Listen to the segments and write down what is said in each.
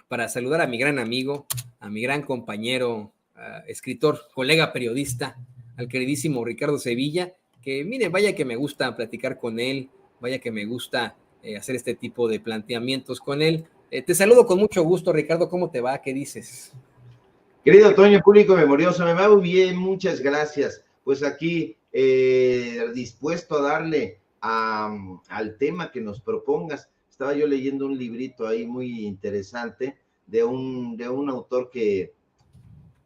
para saludar a mi gran amigo, a mi gran compañero, escritor, colega periodista, al queridísimo Ricardo Sevilla, que mire, vaya que me gusta platicar con él, vaya que me gusta hacer este tipo de planteamientos con él. Te saludo con mucho gusto, Ricardo, ¿cómo te va? ¿Qué dices? Querido Toño, público memorioso, me va muy bien, muchas gracias. Pues aquí dispuesto a darle al tema que nos propongas. Estaba yo leyendo un librito ahí muy interesante de un autor que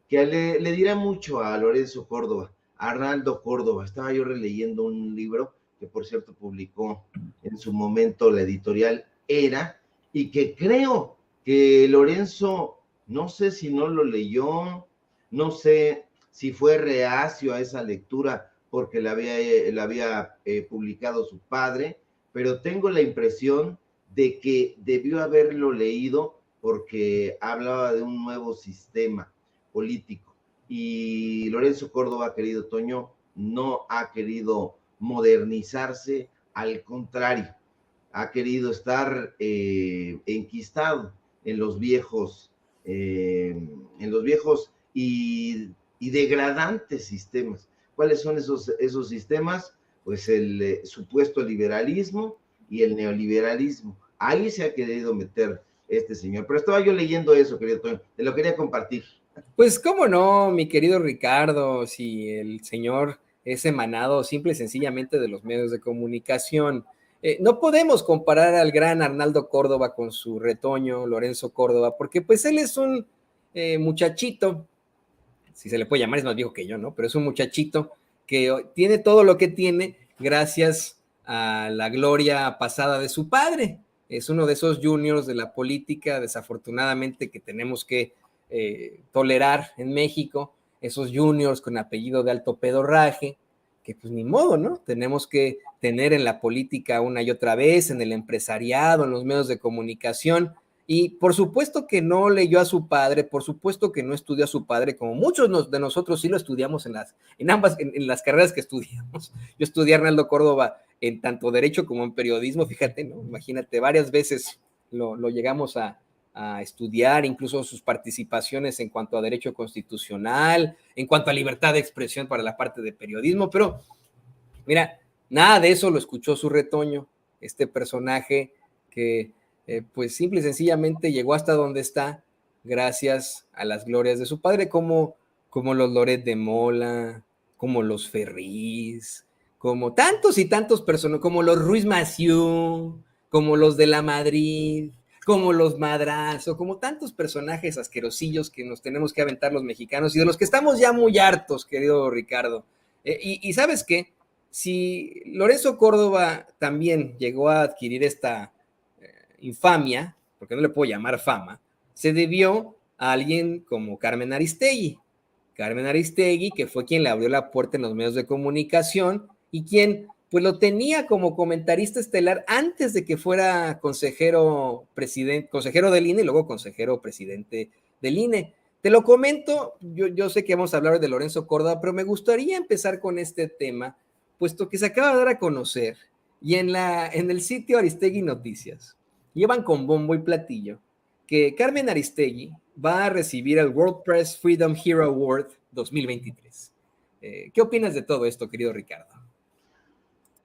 le dirá mucho a Lorenzo Córdoba, a Arnaldo Córdoba. Estaba yo releyendo un libro que, por cierto, publicó en su momento la editorial Era, y que creo que Lorenzo, no sé si no lo leyó, no sé si fue reacio a esa lectura porque la había publicado su padre, pero tengo la impresión de que debió haberlo leído porque hablaba de un nuevo sistema político. Y Lorenzo Córdoba, querido Toño, no ha querido modernizarse, al contrario, ha querido estar enquistado en los viejos y degradantes sistemas. ¿Cuáles son esos sistemas? Pues el supuesto liberalismo y el neoliberalismo. Ahí se ha querido meter este señor. Pero estaba yo leyendo eso, querido Toño, te lo quería compartir. Pues cómo no, mi querido Ricardo, si el señor es emanado simple y sencillamente de los medios de comunicación. No podemos comparar al gran Arnaldo Córdoba con su retoño, Lorenzo Córdoba, porque pues él es un muchachito, si se le puede llamar, es más viejo que yo, ¿no? Pero es un muchachito que tiene todo lo que tiene gracias a la gloria pasada de su padre. Es uno de esos juniors de la política, desafortunadamente, que tenemos que tolerar en México, esos juniors con apellido de alto pedorraje, que pues ni modo, ¿no? Tenemos que tener en la política una y otra vez, en el empresariado, en los medios de comunicación, y por supuesto que no leyó a su padre, por supuesto que no estudió a su padre, como muchos de nosotros sí lo estudiamos en las carreras que estudiamos. Yo estudié a Arnaldo Córdoba en tanto derecho como en periodismo, fíjate, ¿no? Imagínate, varias veces lo llegamos a estudiar, incluso sus participaciones en cuanto a derecho constitucional, en cuanto a libertad de expresión para la parte de periodismo, pero mira, nada de eso lo escuchó su retoño, este personaje que pues simple y sencillamente llegó hasta donde está gracias a las glorias de su padre, como los Loret de Mola, como los Ferriz, como tantos y tantos personajes, como los Ruiz Massieu, como los de la Madrid, como los Madrazo, como tantos personajes asquerosillos que nos tenemos que aventar los mexicanos y de los que estamos ya muy hartos, querido Ricardo. Y ¿sabes qué? Si Lorenzo Córdoba también llegó a adquirir esta infamia, porque no le puedo llamar fama, se debió a alguien como Carmen Aristegui. Carmen Aristegui, que fue quien le abrió la puerta en los medios de comunicación y quien pues lo tenía como comentarista estelar antes de que fuera consejero del INE y luego consejero presidente del INE. Te lo comento, yo sé que vamos a hablar de Lorenzo Córdoba, pero me gustaría empezar con este tema, puesto que se acaba de dar a conocer y en el sitio Aristegui Noticias llevan con bombo y platillo que Carmen Aristegui va a recibir el World Press Freedom Hero Award 2023. ¿Qué opinas de todo esto, querido Ricardo?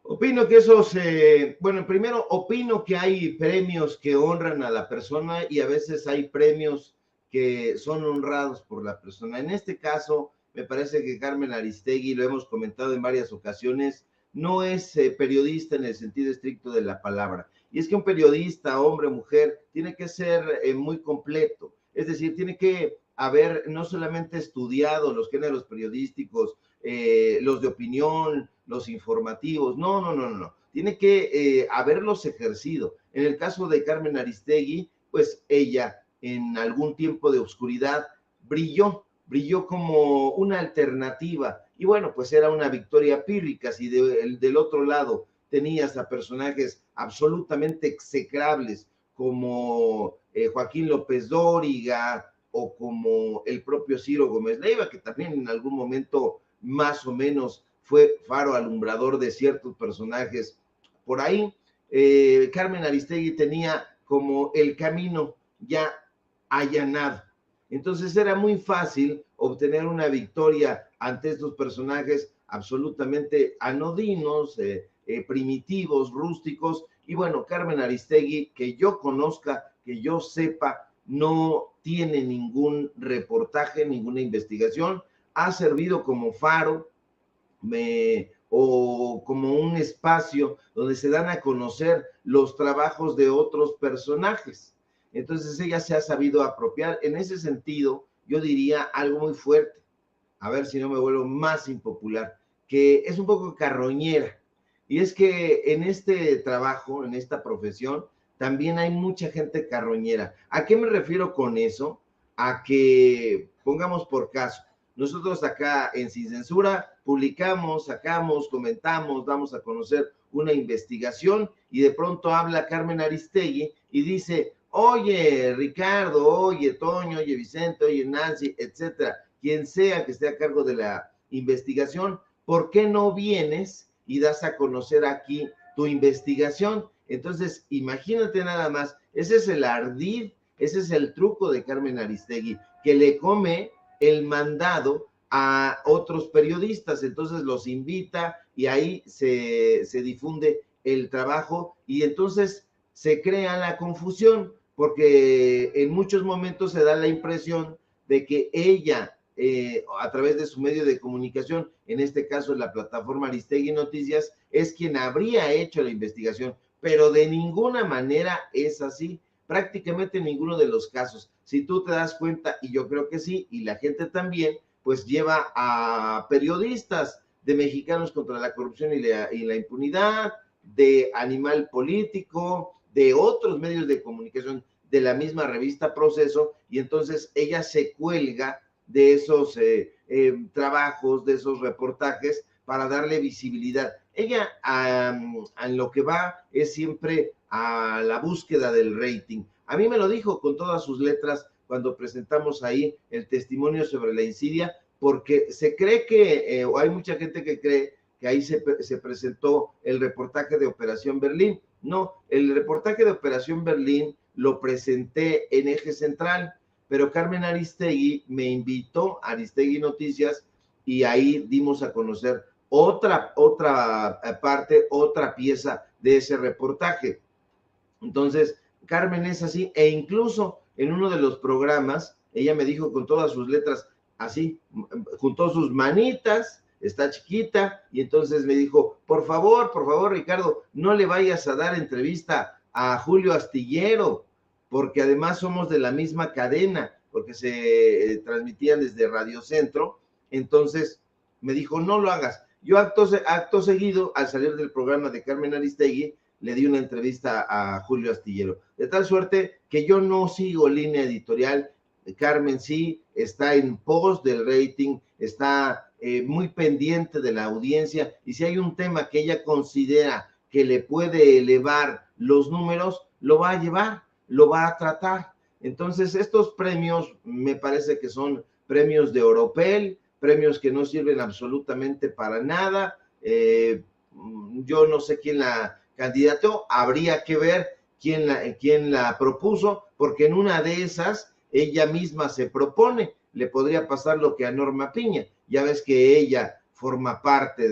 Opino que primero opino que hay premios que honran a la persona y a veces hay premios que son honrados por la persona. En este caso, me parece que Carmen Aristegui, lo hemos comentado en varias ocasiones, no es periodista en el sentido estricto de la palabra. Y es que un periodista, hombre o mujer, tiene que ser muy completo. Es decir, tiene que haber no solamente estudiado los géneros periodísticos, los de opinión, los informativos, no. Tiene que haberlos ejercido. En el caso de Carmen Aristegui, pues ella en algún tiempo de oscuridad brilló como una alternativa. Y bueno, pues era una victoria pírrica. Si del otro lado tenías a personajes absolutamente execrables como Joaquín López Dóriga o como el propio Ciro Gómez Leiva, que también en algún momento más o menos fue faro alumbrador de ciertos personajes por ahí. Carmen Aristegui tenía como el camino ya allanado. Entonces era muy fácil obtener una victoria ante estos personajes absolutamente anodinos, primitivos, rústicos. Y bueno, Carmen Aristegui, que yo conozca, que yo sepa, no tiene ningún reportaje, ninguna investigación, ha servido como faro o como un espacio donde se dan a conocer los trabajos de otros personajes. Entonces ella se ha sabido apropiar. En ese sentido, yo diría algo muy fuerte, a ver si no me vuelvo más impopular, que es un poco carroñera. Y es que en este trabajo, en esta profesión, también hay mucha gente carroñera. ¿A qué me refiero con eso? A que, pongamos por caso, nosotros acá en Sin Censura publicamos, sacamos, comentamos, damos a conocer una investigación y de pronto habla Carmen Aristegui y dice, oye Ricardo, oye Toño, oye Vicente, oye Nancy, etcétera, quien sea que esté a cargo de la investigación, ¿por qué no vienes y das a conocer aquí tu investigación? Entonces, imagínate nada más, ese es el ardid, ese es el truco de Carmen Aristegui, que le come el mandado a otros periodistas, entonces los invita y ahí se difunde el trabajo y entonces se crea la confusión porque en muchos momentos se da la impresión de que ella, a través de su medio de comunicación, en este caso la plataforma Aristegui Noticias, es quien habría hecho la investigación, pero de ninguna manera es así, prácticamente en ninguno de los casos. Si tú te das cuenta, y yo creo que sí, y la gente también, pues lleva a periodistas de Mexicanos contra la Corrupción y la Impunidad, de Animal Político, de otros medios de comunicación, de la misma revista Proceso, y entonces ella se cuelga de esos trabajos, de esos reportajes, para darle visibilidad. Ella a lo que va es siempre a la búsqueda del rating. A mí me lo dijo con todas sus letras cuando presentamos ahí el testimonio sobre la insidia, porque se cree que, o hay mucha gente que cree que ahí se presentó el reportaje de Operación Berlín. No, el reportaje de Operación Berlín lo presenté en Eje Central, pero Carmen Aristegui me invitó a Aristegui Noticias y ahí dimos a conocer otra parte, otra pieza de ese reportaje. Entonces, Carmen es así, e incluso en uno de los programas, ella me dijo con todas sus letras, así, juntó sus manitas, está chiquita, y entonces me dijo, por favor, Ricardo, no le vayas a dar entrevista a Julio Astillero, porque además somos de la misma cadena, porque se transmitían desde Radio Centro, entonces me dijo, no lo hagas. Yo acto seguido, al salir del programa de Carmen Aristegui, le di una entrevista a Julio Astillero, de tal suerte que yo no sigo línea editorial. Carmen sí está en pos del rating, está muy pendiente de la audiencia, y si hay un tema que ella considera que le puede elevar los números, lo va a llevar, lo va a tratar. Entonces, estos premios me parece que son premios de oropel, premios que no sirven absolutamente para nada. Yo no sé quién la candidato, habría que ver quién la propuso, porque en una de esas ella misma se propone. Le podría pasar lo que a Norma Piña. Ya ves que ella forma parte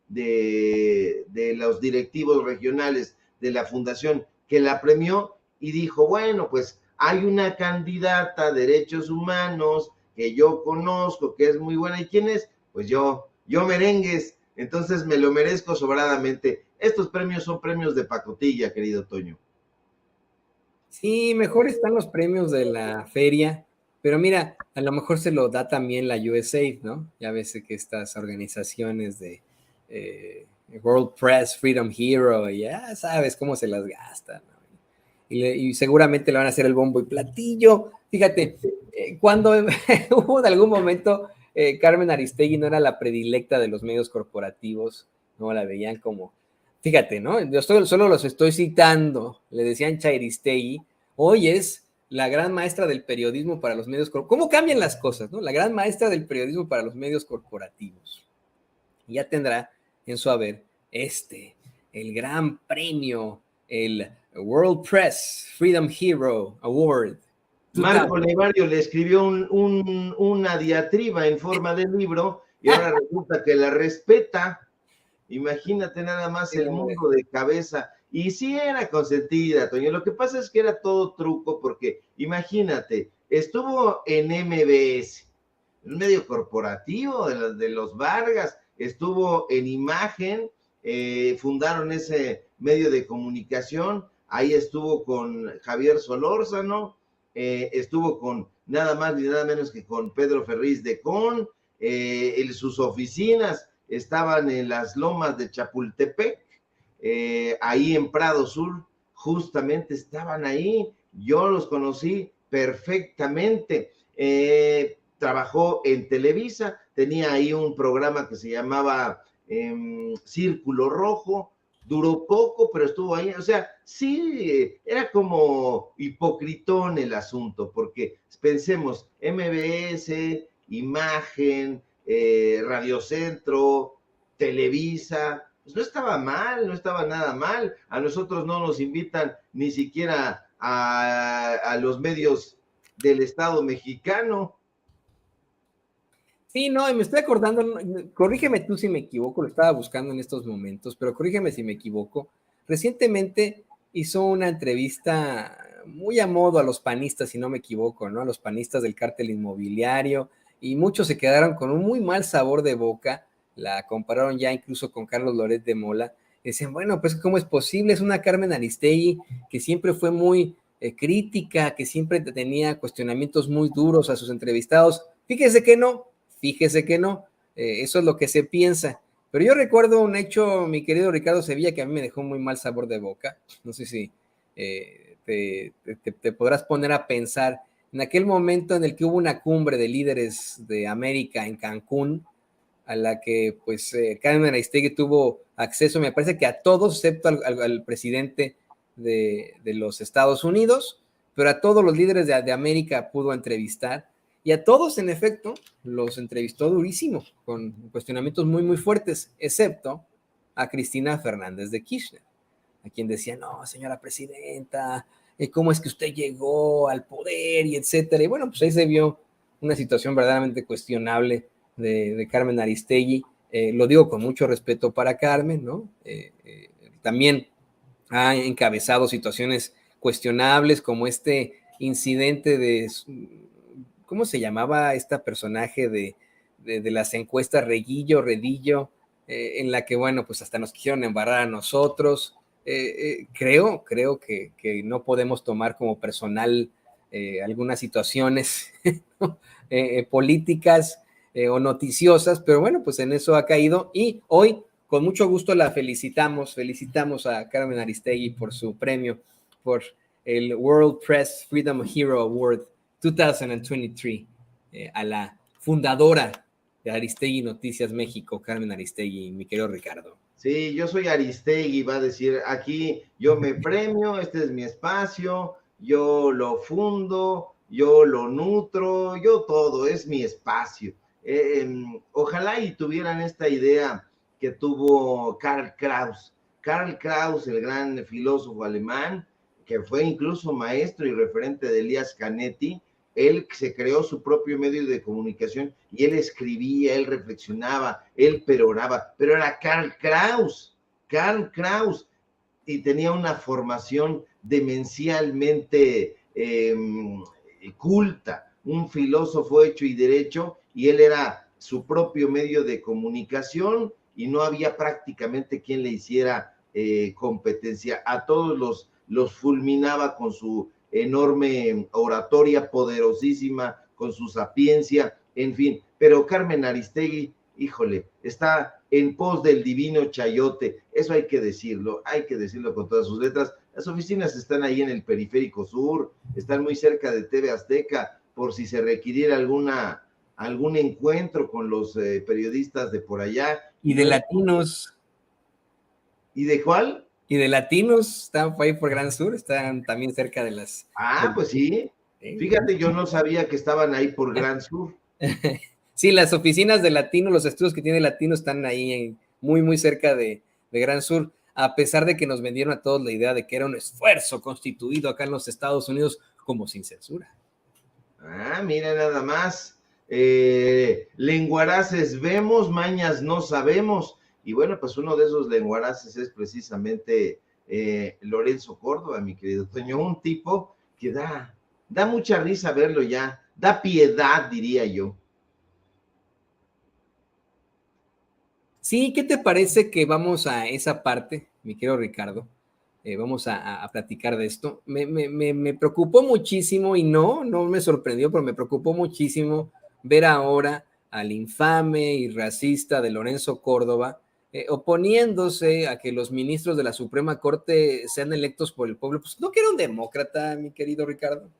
de los directivos regionales de la fundación que la premió y dijo, bueno, pues hay una candidata a derechos humanos que yo conozco, que es muy buena. ¿Y quién es? Pues yo merengues. Entonces me lo merezco sobradamente. Estos premios son premios de pacotilla, querido Toño. Sí, mejor están los premios de la feria, pero mira, a lo mejor se lo da también la USAID, ¿no? Ya ves que estas organizaciones de World Press, Freedom Hero, ya sabes cómo se las gastan, ¿no? Y seguramente le van a hacer el bombo y platillo. Fíjate, cuando hubo en algún momento Carmen Aristegui no era la predilecta de los medios corporativos, no la veían como, fíjate, ¿no? Yo solo los estoy citando, le decían Chairistegui, hoy es la gran maestra del periodismo para los medios corporativos. ¿Cómo cambian las cosas, no? La gran maestra del periodismo para los medios corporativos. Y ya tendrá en su haber el gran premio, el World Press Freedom Hero Award. Marco Levario le escribió una diatriba en forma de libro y ahora resulta que la respeta. Imagínate nada más el mundo de cabeza. Y sí era consentida, Toño. Lo que pasa es que era todo truco porque, imagínate, estuvo en MBS, el medio corporativo de los Vargas, estuvo en Imagen, fundaron ese medio de comunicación, ahí estuvo con Javier Solórzano, estuvo con nada más ni nada menos que con Pedro Ferriz de Con, sus oficinas estaban en las lomas de Chapultepec, ahí en Prado Sur, justamente estaban ahí, yo los conocí perfectamente. Trabajó en Televisa, tenía ahí un programa que se llamaba Círculo Rojo, duró poco, pero estuvo ahí, o sea, sí, era como hipocritón el asunto, porque pensemos, MBS, Imagen, Radio Centro, Televisa, pues no estaba mal, no estaba nada mal, a nosotros no nos invitan ni siquiera a los medios del Estado mexicano. Sí, no, y me estoy acordando, corrígeme tú si me equivoco, lo estaba buscando en estos momentos, pero corrígeme si me equivoco. Recientemente hizo una entrevista muy a modo a los panistas, si no me equivoco, ¿no? A los panistas del cártel inmobiliario, y muchos se quedaron con un muy mal sabor de boca, la compararon ya incluso con Carlos Loret de Mola, y decían, bueno, pues ¿cómo es posible? Es una Carmen Aristegui que siempre fue muy crítica, que siempre tenía cuestionamientos muy duros a sus entrevistados. Fíjese que no, eso es lo que se piensa. Pero yo recuerdo un hecho, mi querido Ricardo Sevilla, que a mí me dejó muy mal sabor de boca. No sé si te podrás poner a pensar en aquel momento en el que hubo una cumbre de líderes de América en Cancún, a la que pues Carmen Aristegui tuvo acceso, me parece que a todos, excepto al presidente de los Estados Unidos, pero a todos los líderes de América pudo entrevistar. Y a todos, en efecto, los entrevistó durísimo, con cuestionamientos muy, muy fuertes, excepto a Cristina Fernández de Kirchner, a quien decía, no, señora presidenta, ¿cómo es que usted llegó al poder? Y etcétera. Y bueno, pues ahí se vio una situación verdaderamente cuestionable de Carmen Aristegui. Lo digo con mucho respeto para Carmen, ¿no? También ha encabezado situaciones cuestionables como este incidente de, ¿cómo se llamaba esta personaje de las encuestas Redillo, en la que, bueno, pues hasta nos quisieron embarrar a nosotros. Creo que no podemos tomar como personal algunas situaciones ¿no? Políticas o noticiosas, pero bueno, pues en eso ha caído y hoy con mucho gusto la felicitamos a Carmen Aristegui por su premio, por el World Press Freedom Hero Award 2023, a la fundadora de Aristegui Noticias México, Carmen Aristegui, mi querido Ricardo. Sí, yo soy Aristegui, va a decir, aquí yo me premio, este es mi espacio, yo lo fundo, yo lo nutro, yo todo, es mi espacio. Ojalá y tuvieran esta idea que tuvo Karl Kraus. Karl Kraus, el gran filósofo alemán, que fue incluso maestro y referente de Elias Canetti, él se creó su propio medio de comunicación y él escribía, él reflexionaba, él peroraba, pero era Karl Kraus, y tenía una formación demencialmente culta, un filósofo hecho y derecho, y él era su propio medio de comunicación y no había prácticamente quien le hiciera competencia. A todos los fulminaba con su enorme oratoria poderosísima, con su sapiencia, en fin. Pero Carmen Aristegui, híjole, está en pos del divino chayote. Eso hay que decirlo con todas sus letras. Las oficinas están ahí en el Periférico Sur, están muy cerca de TV Azteca, por si se requiriera algún encuentro con los periodistas de por allá. Y de latinos. ¿Y de cuál? Y de latinos, están ahí por Gran Sur, están también cerca de las... Pues sí. Fíjate, yo no sabía que estaban ahí por Gran Sur. Sí, las oficinas de Latino, los estudios que tiene Latino están ahí muy, muy cerca de Gran Sur, a pesar de que nos vendieron a todos la idea de que era un esfuerzo constituido acá en los Estados Unidos como sin censura. Ah, mira nada más. Lenguaraces vemos, mañas no sabemos. Y bueno, pues uno de esos lenguaraces es precisamente Lorenzo Córdoba, mi querido Toño, un tipo que da mucha risa verlo ya, da piedad, diría yo. Sí, ¿qué te parece que vamos a esa parte, mi querido Ricardo? Vamos a platicar de esto. Me preocupó muchísimo y no me sorprendió, pero me preocupó muchísimo ver ahora al infame y racista de Lorenzo Córdoba oponiéndose a que los ministros de la Suprema Corte sean electos por el pueblo. Pues no que era un demócrata, mi querido Ricardo.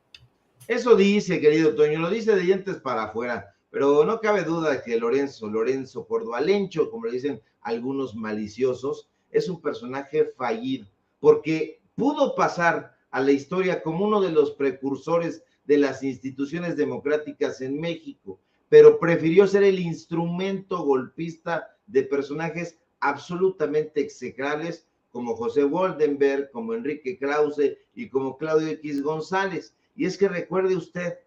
Eso dice, querido Toño, lo dice de dientes para afuera, pero no cabe duda que Lorenzo Cordoalencho, como le dicen algunos maliciosos, es un personaje fallido, porque pudo pasar a la historia como uno de los precursores de las instituciones democráticas en México, pero prefirió ser el instrumento golpista de personajes absolutamente execrables como José Woldenberg, como Enrique Krause y como Claudio X González. Y es que recuerde usted,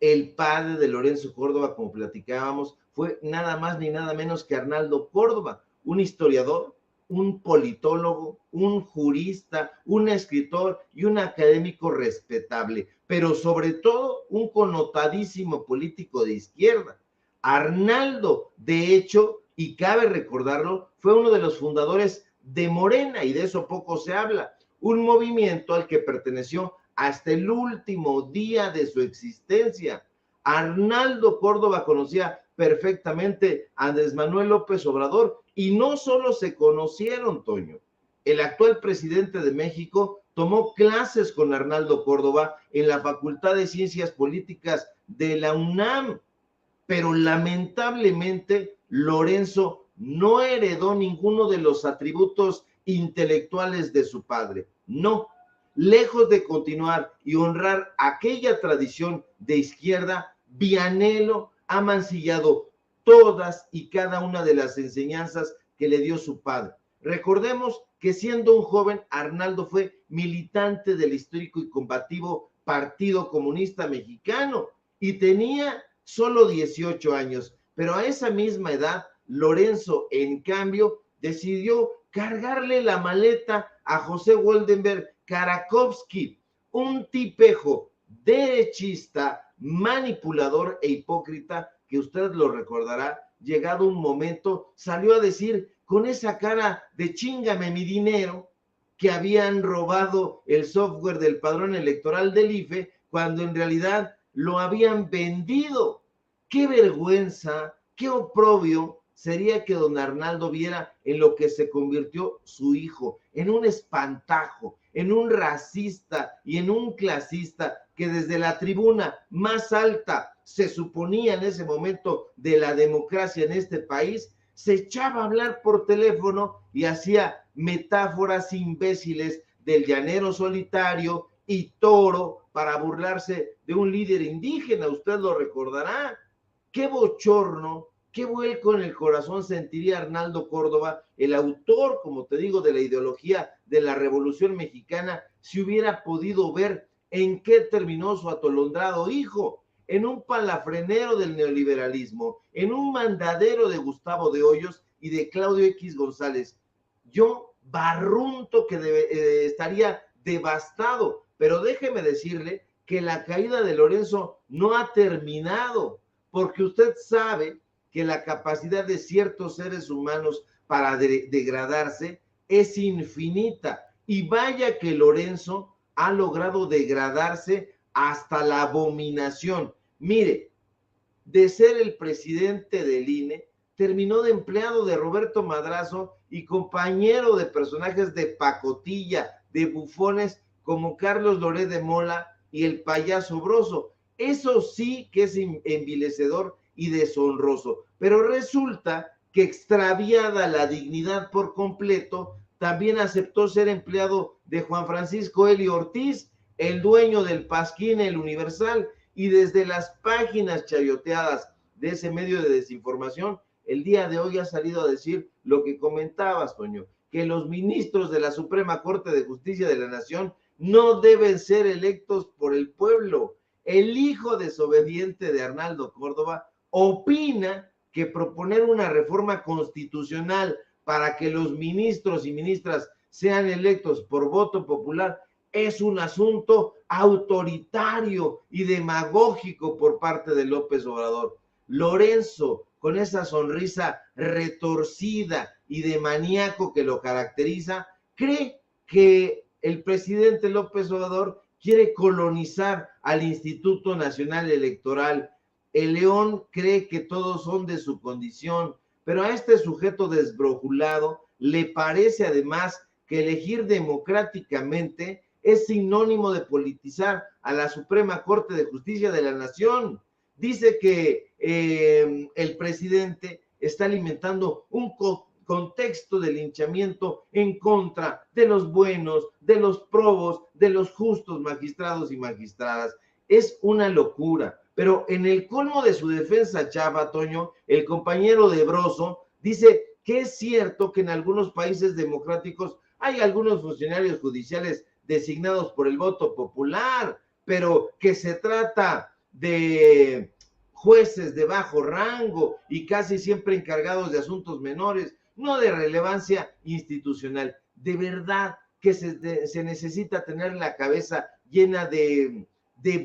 el padre de Lorenzo Córdoba, como platicábamos, fue nada más ni nada menos que Arnaldo Córdoba, un historiador, un politólogo, un jurista, un escritor y un académico respetable, pero sobre todo un connotadísimo político de izquierda. Arnaldo, de hecho, y cabe recordarlo, fue uno de los fundadores de Morena, y de eso poco se habla, un movimiento al que perteneció hasta el último día de su existencia. Arnaldo Córdoba conocía perfectamente a Andrés Manuel López Obrador y no solo se conocieron, Toño. El actual presidente de México tomó clases con Arnaldo Córdoba en la Facultad de Ciencias Políticas de la UNAM, pero lamentablemente Lorenzo no heredó ninguno de los atributos intelectuales de su padre. No, lejos de continuar y honrar aquella tradición de izquierda, Vianello ha mancillado todas y cada una de las enseñanzas que le dio su padre. Recordemos que siendo un joven, Arnaldo fue militante del histórico y combativo Partido Comunista Mexicano y tenía solo 18 años, pero a esa misma edad, Lorenzo, en cambio, decidió cargarle la maleta a José Woldenberg Karakovsky, un tipejo derechista, manipulador e hipócrita que usted lo recordará, llegado un momento, salió a decir con esa cara de chíngame mi dinero que habían robado el software del padrón electoral del IFE cuando en realidad lo habían vendido. Qué vergüenza, qué oprobio sería que don Arnaldo viera en lo que se convirtió su hijo, en un espantajo, en un racista y en un clasista que desde la tribuna más alta se suponía en ese momento de la democracia en este país, se echaba a hablar por teléfono y hacía metáforas imbéciles del llanero solitario y toro para burlarse de un líder indígena, usted lo recordará. Qué bochorno, qué vuelco en el corazón sentiría Arnaldo Córdoba, el autor, como te digo, de la ideología de la Revolución Mexicana, si hubiera podido ver en qué terminó su atolondrado hijo, en un palafrenero del neoliberalismo, en un mandadero de Gustavo de Hoyos y de Claudio X González. Yo barrunto que estaría devastado, pero déjeme decirle que la caída de Lorenzo no ha terminado, porque usted sabe que la capacidad de ciertos seres humanos para degradarse es infinita. Y vaya que Lorenzo ha logrado degradarse hasta la abominación. Mire, de ser el presidente del INE, terminó de empleado de Roberto Madrazo y compañero de personajes de pacotilla, de bufones como Carlos Loret de Mola y el payaso Broso. Eso sí que es envilecedor y deshonroso, pero resulta que extraviada la dignidad por completo, también aceptó ser empleado de Juan Francisco Eli Ortiz, el dueño del Pasquín, el Universal, y desde las páginas chayoteadas de ese medio de desinformación, el día de hoy ha salido a decir lo que comentabas, Toño, que los ministros de la Suprema Corte de Justicia de la Nación no deben ser electos por el pueblo. el hijo desobediente de Arnaldo Córdoba, opina que proponer una reforma constitucional para que los ministros y ministras sean electos por voto popular es un asunto autoritario y demagógico por parte de López Obrador. Lorenzo, con esa sonrisa retorcida y de maníaco que lo caracteriza, cree que el presidente López Obrador quiere colonizar al Instituto Nacional Electoral. El León cree que todos son de su condición, pero a este sujeto desbrojulado le parece además que elegir democráticamente es sinónimo de politizar a la Suprema Corte de Justicia de la Nación. Dice que el presidente está alimentando un contexto de linchamiento en contra de los buenos, de los probos, de los justos magistrados y magistradas. Es una locura. Pero en el colmo de su defensa, Chava, Toño, el compañero de Broso dice que es cierto que en algunos países democráticos hay algunos funcionarios judiciales designados por el voto popular, pero que se trata de jueces de bajo rango y casi siempre encargados de asuntos menores, no de relevancia institucional. De verdad que se necesita tener la cabeza llena de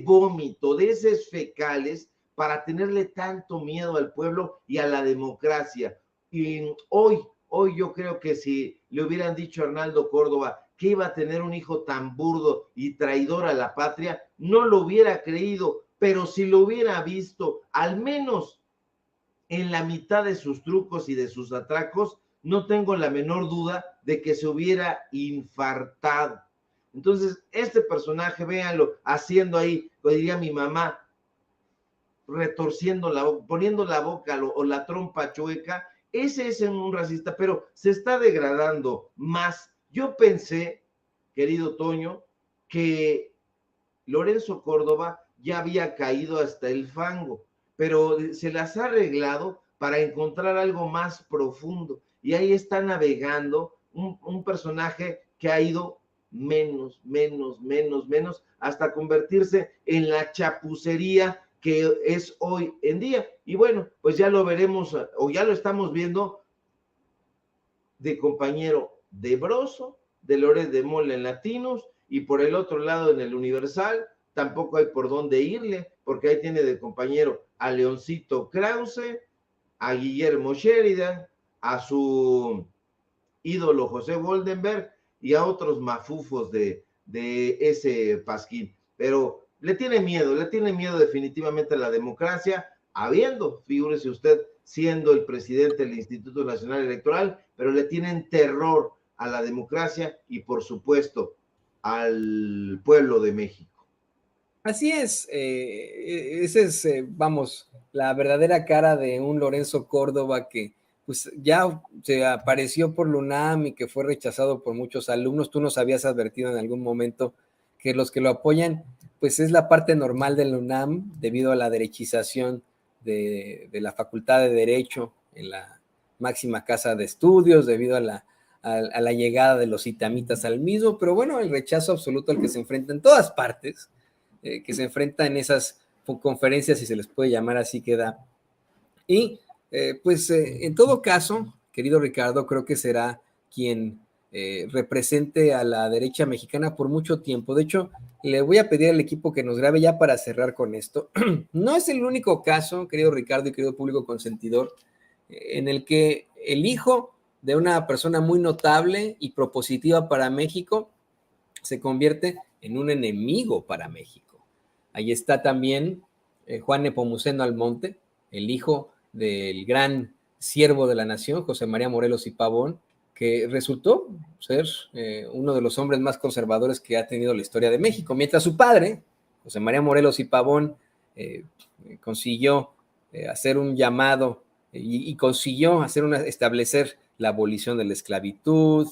vómito, de heces fecales, para tenerle tanto miedo al pueblo y a la democracia. Y hoy yo creo que si le hubieran dicho a Arnaldo Córdoba que iba a tener un hijo tan burdo y traidor a la patria, no lo hubiera creído, pero si lo hubiera visto, al menos en la mitad de sus trucos y de sus atracos, no tengo la menor duda de que se hubiera infartado. Entonces, este personaje, véanlo, haciendo ahí, lo diría mi mamá, retorciendo la boca, poniendo la boca o la trompa chueca, ese es un racista, pero se está degradando más. Yo pensé, querido Toño, que Lorenzo Córdoba ya había caído hasta el fango, pero se las ha arreglado para encontrar algo más profundo. Y ahí está navegando un personaje que ha ido menos, hasta convertirse en la chapucería que es hoy en día. Y bueno, pues ya lo veremos, o ya lo estamos viendo, de compañero de Broso, de Loret de Mola en Latinos, y por el otro lado en el Universal, tampoco hay por dónde irle, porque ahí tiene de compañero a Leoncito Krause, a Guillermo Sheridan, a su ídolo José Goldenberg y a otros mafufos de ese pasquín. Pero le tiene miedo definitivamente a la democracia, habiendo, figúrese usted, siendo el presidente del Instituto Nacional Electoral, pero le tienen terror a la democracia y, por supuesto, al pueblo de México. Así es, esa es, vamos, la verdadera cara de un Lorenzo Córdoba que pues ya se apareció por la UNAM y que fue rechazado por muchos alumnos. Tú nos habías advertido en algún momento que los que lo apoyan, pues es la parte normal de la UNAM debido a la derechización de la Facultad de Derecho en la máxima casa de estudios, debido a la llegada de los itamitas al mismo, pero bueno, el rechazo absoluto al que se enfrenta en todas partes, que se enfrenta en esas conferencias, si se les puede llamar así, que da. Y pues en todo caso, querido Ricardo, creo que será quien represente a la derecha mexicana por mucho tiempo. De hecho, le voy a pedir al equipo que nos grabe ya para cerrar con esto. No es el único caso, querido Ricardo y querido público consentidor, en el que el hijo de una persona muy notable y propositiva para México se convierte en un enemigo para México. Ahí está también Juan Nepomuceno Almonte, el hijo del gran siervo de la nación, José María Morelos y Pavón, que resultó ser uno de los hombres más conservadores que ha tenido la historia de México, mientras su padre, José María Morelos y Pavón, consiguió hacer un llamado y consiguió establecer la abolición de la esclavitud,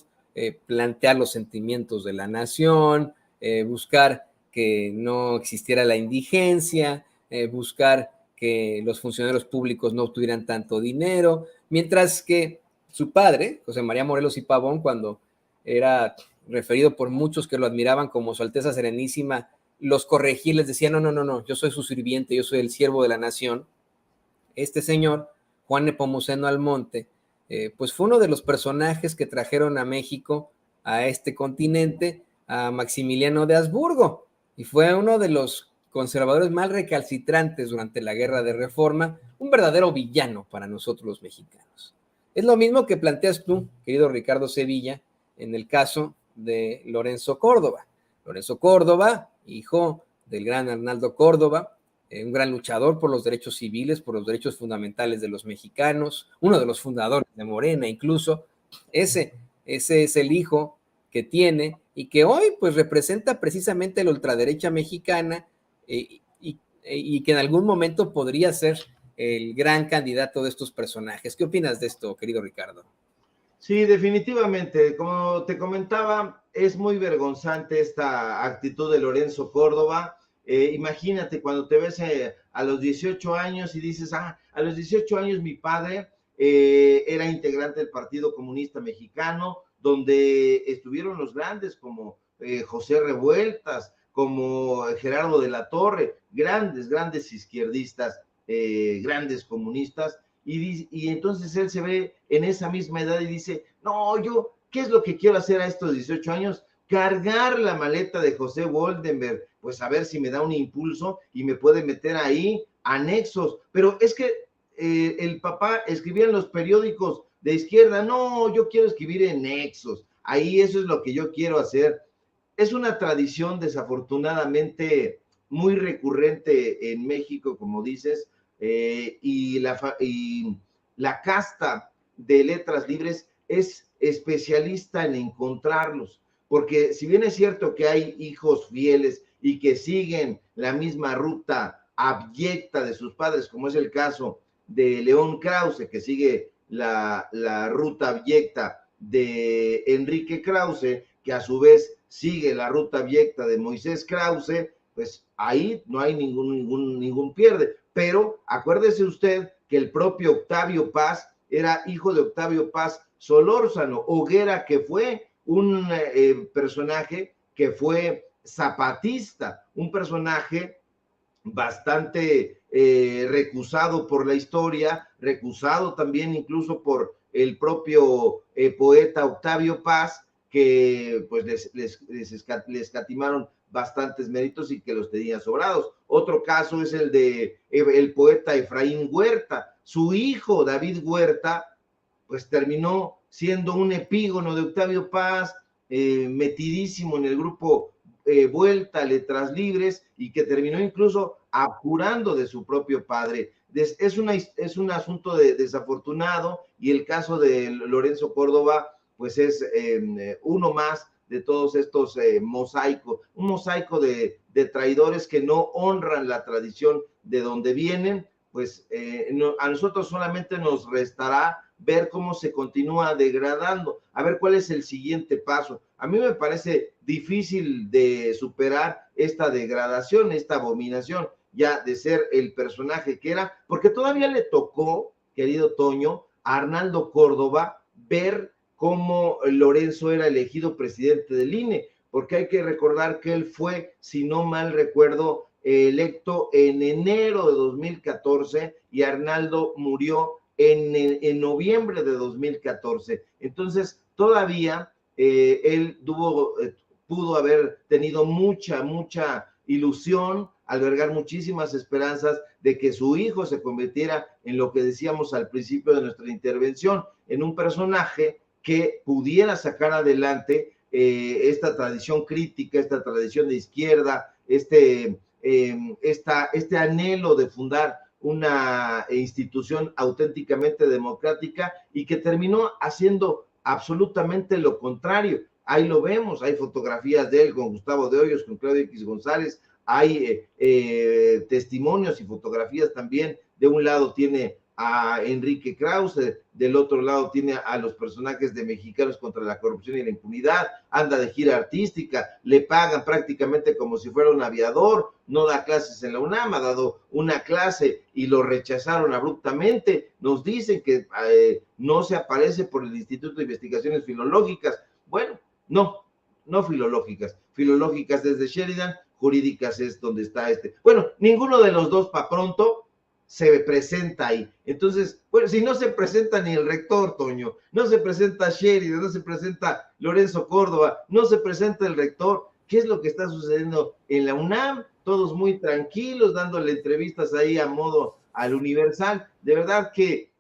plantear los sentimientos de la nación, buscar que no existiera la indigencia, buscar que los funcionarios públicos no tuvieran tanto dinero, mientras que su padre, José María Morelos y Pavón, cuando era referido por muchos que lo admiraban como Su Alteza Serenísima los corregiles decían, no, no, no, no, yo soy su sirviente, yo soy el siervo de la nación. Este señor, Juan Nepomuceno Almonte, pues fue uno de los personajes que trajeron a México, a este continente, a Maximiliano de Habsburgo, y fue uno de los conservadores más recalcitrantes durante la Guerra de Reforma, un verdadero villano para nosotros los mexicanos. Es lo mismo que planteas tú, querido Ricardo Sevilla, en el caso de Lorenzo Córdoba. Lorenzo Córdoba, hijo del gran Arnaldo Córdoba, un gran luchador por los derechos civiles, por los derechos fundamentales de los mexicanos, uno de los fundadores de Morena incluso. Ese es el hijo que tiene y que hoy pues representa precisamente la ultraderecha mexicana, y que en algún momento podría ser el gran candidato de estos personajes. ¿Qué opinas de esto, querido Ricardo? Sí, definitivamente. Como te comentaba, es muy vergonzante esta actitud de Lorenzo Córdoba. Imagínate cuando te ves a los 18 años y dices, a los 18 años mi padre era integrante del Partido Comunista Mexicano, donde estuvieron los grandes como José Revueltas, como Gerardo de la Torre, grandes izquierdistas, grandes comunistas. Y entonces él se ve en esa misma edad y dice, no, yo, ¿qué es lo que quiero hacer a estos 18 años? Cargar la maleta de José Woldenberg, pues a ver si me da un impulso y me puede meter ahí anexos. Pero es que el papá escribía en los periódicos de izquierda, no, yo quiero escribir en nexos, ahí eso es lo que yo quiero hacer. Es una tradición desafortunadamente muy recurrente en México, como dices, y la casta de letras libres es especialista en encontrarlos, porque si bien es cierto que hay hijos fieles y que siguen la misma ruta abyecta de sus padres, como es el caso de León Krause, que sigue la ruta abyecta de Enrique Krause, que a su vez sigue la ruta abyecta de Moisés Krause, pues ahí no hay ningún pierde. Pero acuérdese usted que el propio Octavio Paz era hijo de Octavio Paz Solórzano, Hoguera, que fue un personaje que fue zapatista, un personaje bastante recusado por la historia, recusado también incluso por el propio poeta Octavio Paz, que pues les escatimaron bastantes méritos y que los tenía sobrados. Otro caso es el de el poeta Efraín Huerta. Su hijo David Huerta pues terminó siendo un epígono de Octavio Paz, metidísimo en el grupo Vuelta, Letras Libres, y que terminó incluso abjurando de su propio padre. Es un asunto desafortunado, y el caso de Lorenzo Córdoba pues es uno más de todos estos mosaicos, un mosaico de traidores que no honran la tradición de donde vienen. Pues a nosotros solamente nos restará ver cómo se continúa degradando, a ver cuál es el siguiente paso. A mí me parece difícil de superar esta degradación, esta abominación, ya de ser el personaje que era, porque todavía le tocó, querido Toño, a Arnaldo Córdoba ver cómo Lorenzo era elegido presidente del INE, porque hay que recordar que él fue, si no mal recuerdo, electo en enero de 2014 y Arnaldo murió en noviembre de 2014. Entonces, todavía él pudo haber tenido mucha ilusión, albergar muchísimas esperanzas de que su hijo se convirtiera en lo que decíamos al principio de nuestra intervención, en un personaje que pudiera sacar adelante esta tradición crítica, esta tradición de izquierda, este anhelo de fundar una institución auténticamente democrática, y que terminó haciendo absolutamente lo contrario. Ahí lo vemos, hay fotografías de él con Gustavo de Hoyos, con Claudio X González, hay testimonios y fotografías también. De un lado tiene a Enrique Krause, del otro lado tiene a los personajes de Mexicanos contra la Corrupción y la Impunidad, anda de gira artística, le pagan prácticamente como si fuera un aviador, no da clases en la UNAM, ha dado una clase y lo rechazaron abruptamente. Nos dicen que no se aparece por el Instituto de Investigaciones Filológicas. Bueno, no filológicas desde Sheridan, jurídicas es donde está Bueno, ninguno de los dos para pronto se presenta ahí. Entonces, bueno, si no se presenta ni el rector, Toño, no se presenta Sheridan, no se presenta Lorenzo Córdoba, no se presenta el rector, ¿qué es lo que está sucediendo en la UNAM? Todos muy tranquilos, dándole entrevistas ahí a modo al Universal. De verdad que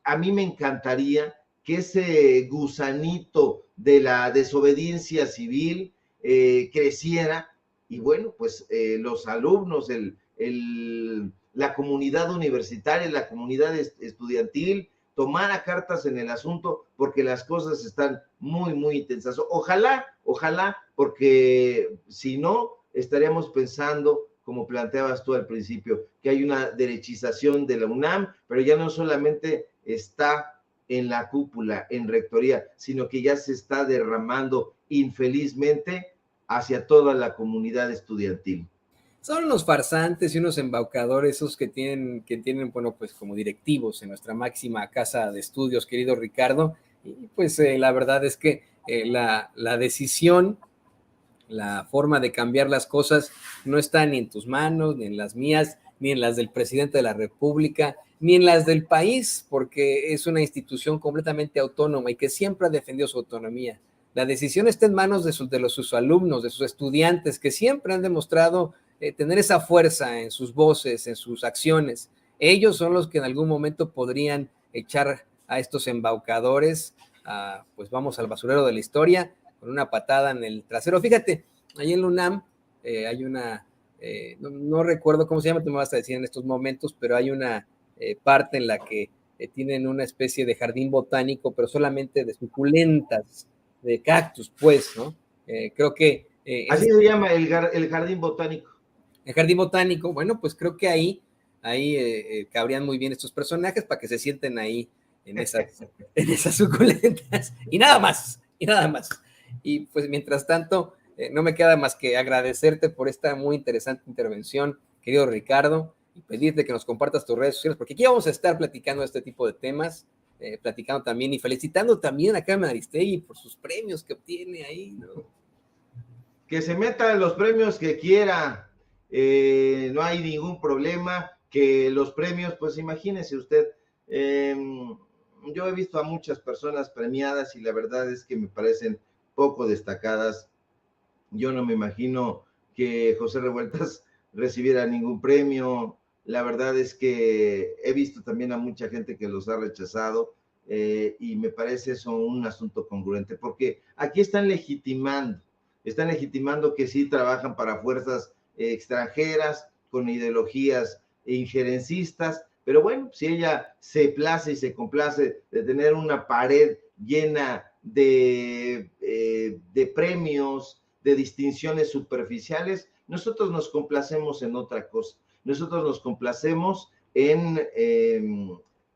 a mí me encantaría que ese gusanito de la desobediencia civil creciera y bueno, pues los alumnos, la comunidad universitaria, la comunidad estudiantil, tomara cartas en el asunto porque las cosas están muy, muy intensas. Ojalá, porque si no, estaríamos pensando, como planteabas tú al principio, que hay una derechización de la UNAM, pero ya no solamente está en la cúpula, en rectoría, sino que ya se está derramando infelizmente hacia toda la comunidad estudiantil. Son unos farsantes y unos embaucadores, esos que tienen, bueno, pues como directivos en nuestra máxima casa de estudios, querido Ricardo. Y pues la verdad es que la decisión, la forma de cambiar las cosas no está ni en tus manos, ni en las mías, ni en las del presidente de la República, ni en las del país, porque es una institución completamente autónoma y que siempre ha defendido su autonomía. La decisión está en manos de sus alumnos, de sus estudiantes, que siempre han demostrado tener esa fuerza en sus voces, en sus acciones. Ellos son los que en algún momento podrían echar a estos embaucadores, pues vamos al basurero de la historia, con una patada en el trasero. Fíjate, ahí en la UNAM hay una, no recuerdo cómo se llama, tú me vas a decir en estos momentos, pero hay una parte en la que tienen una especie de jardín botánico, pero solamente de suculentas, de cactus, pues, ¿no? Creo que... Así se llama el jardín botánico. El jardín botánico, bueno, pues creo que ahí cabrían muy bien estos personajes para que se sienten ahí en esas suculentas y nada más, y nada más. Y pues mientras tanto, no me queda más que agradecerte por esta muy interesante intervención, querido Ricardo, y pedirte que nos compartas tus redes sociales, porque aquí vamos a estar platicando de este tipo de temas, platicando también y felicitando también a Carmen Aristegui por sus premios que obtiene ahí, ¿no? Que se meta en los premios que quiera, no hay ningún problema, que los premios, pues imagínese usted, yo he visto a muchas personas premiadas y la verdad es que me parecen poco destacadas. Yo no me imagino que José Revueltas recibiera ningún premio. La verdad es que he visto también a mucha gente que los ha rechazado y me parece eso un asunto congruente, porque aquí están legitimando que sí trabajan para fuerzas extranjeras con ideologías injerencistas, pero bueno, si ella se place y se complace de tener una pared llena de premios, de distinciones superficiales, nosotros nos complacemos en otra cosa. Nosotros nos complacemos en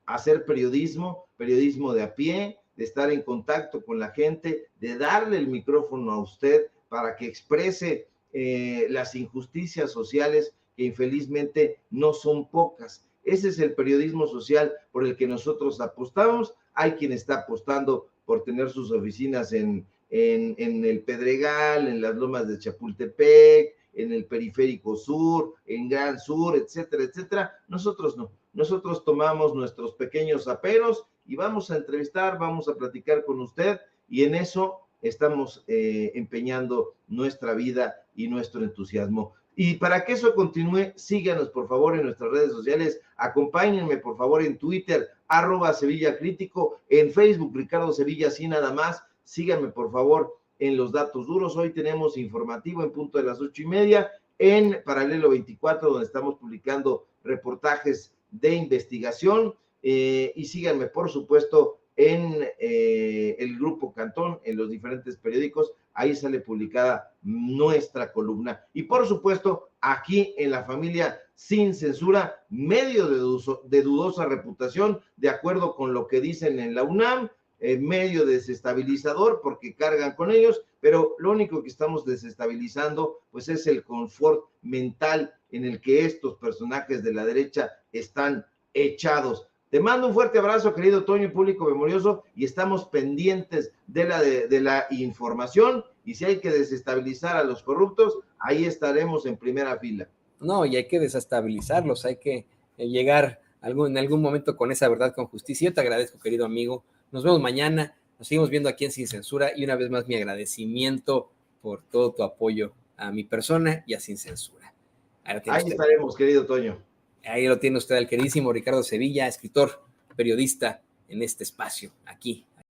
hacer periodismo de a pie, de estar en contacto con la gente, de darle el micrófono a usted para que exprese las injusticias sociales que infelizmente no son pocas. Ese es el periodismo social por el que nosotros apostamos. Hay quien está apostando por tener sus oficinas en el Pedregal, en las lomas de Chapultepec, en el Periférico Sur, en Gran Sur, etcétera, etcétera. Nosotros no. Nosotros tomamos nuestros pequeños aperos y vamos a entrevistar, vamos a platicar con usted y en eso estamos empeñando nuestra vida y nuestro entusiasmo. Y para que eso continúe, síganos por favor en nuestras redes sociales, acompáñenme por favor en Twitter, @SevillaCrítico, en Facebook, Ricardo Sevilla, así nada más, síganme por favor en los datos duros. Hoy tenemos informativo en punto de las 8:30 en Paralelo 24, donde estamos publicando reportajes de investigación y síganme por supuesto en el Grupo Cantón, en los diferentes periódicos, ahí sale publicada nuestra columna. Y por supuesto, aquí en La Familia Sin Censura, medio de dudosa reputación, de acuerdo con lo que dicen en la UNAM, medio desestabilizador porque cargan con ellos, pero lo único que estamos desestabilizando pues es el confort mental en el que estos personajes de la derecha están echados. Te mando un fuerte abrazo, querido Toño y público memorioso, y estamos pendientes de la información y si hay que desestabilizar a los corruptos, ahí estaremos en primera fila. No, y hay que desestabilizarlos, hay que llegar en algún momento con esa verdad, con justicia. Yo te agradezco, querido amigo. Nos vemos mañana, nos seguimos viendo aquí en Sin Censura y una vez más mi agradecimiento por todo tu apoyo a mi persona y a Sin Censura. Ahí estaremos, querido Toño. Ahí lo tiene usted, el queridísimo Ricardo Sevilla, escritor, periodista en este espacio, aquí,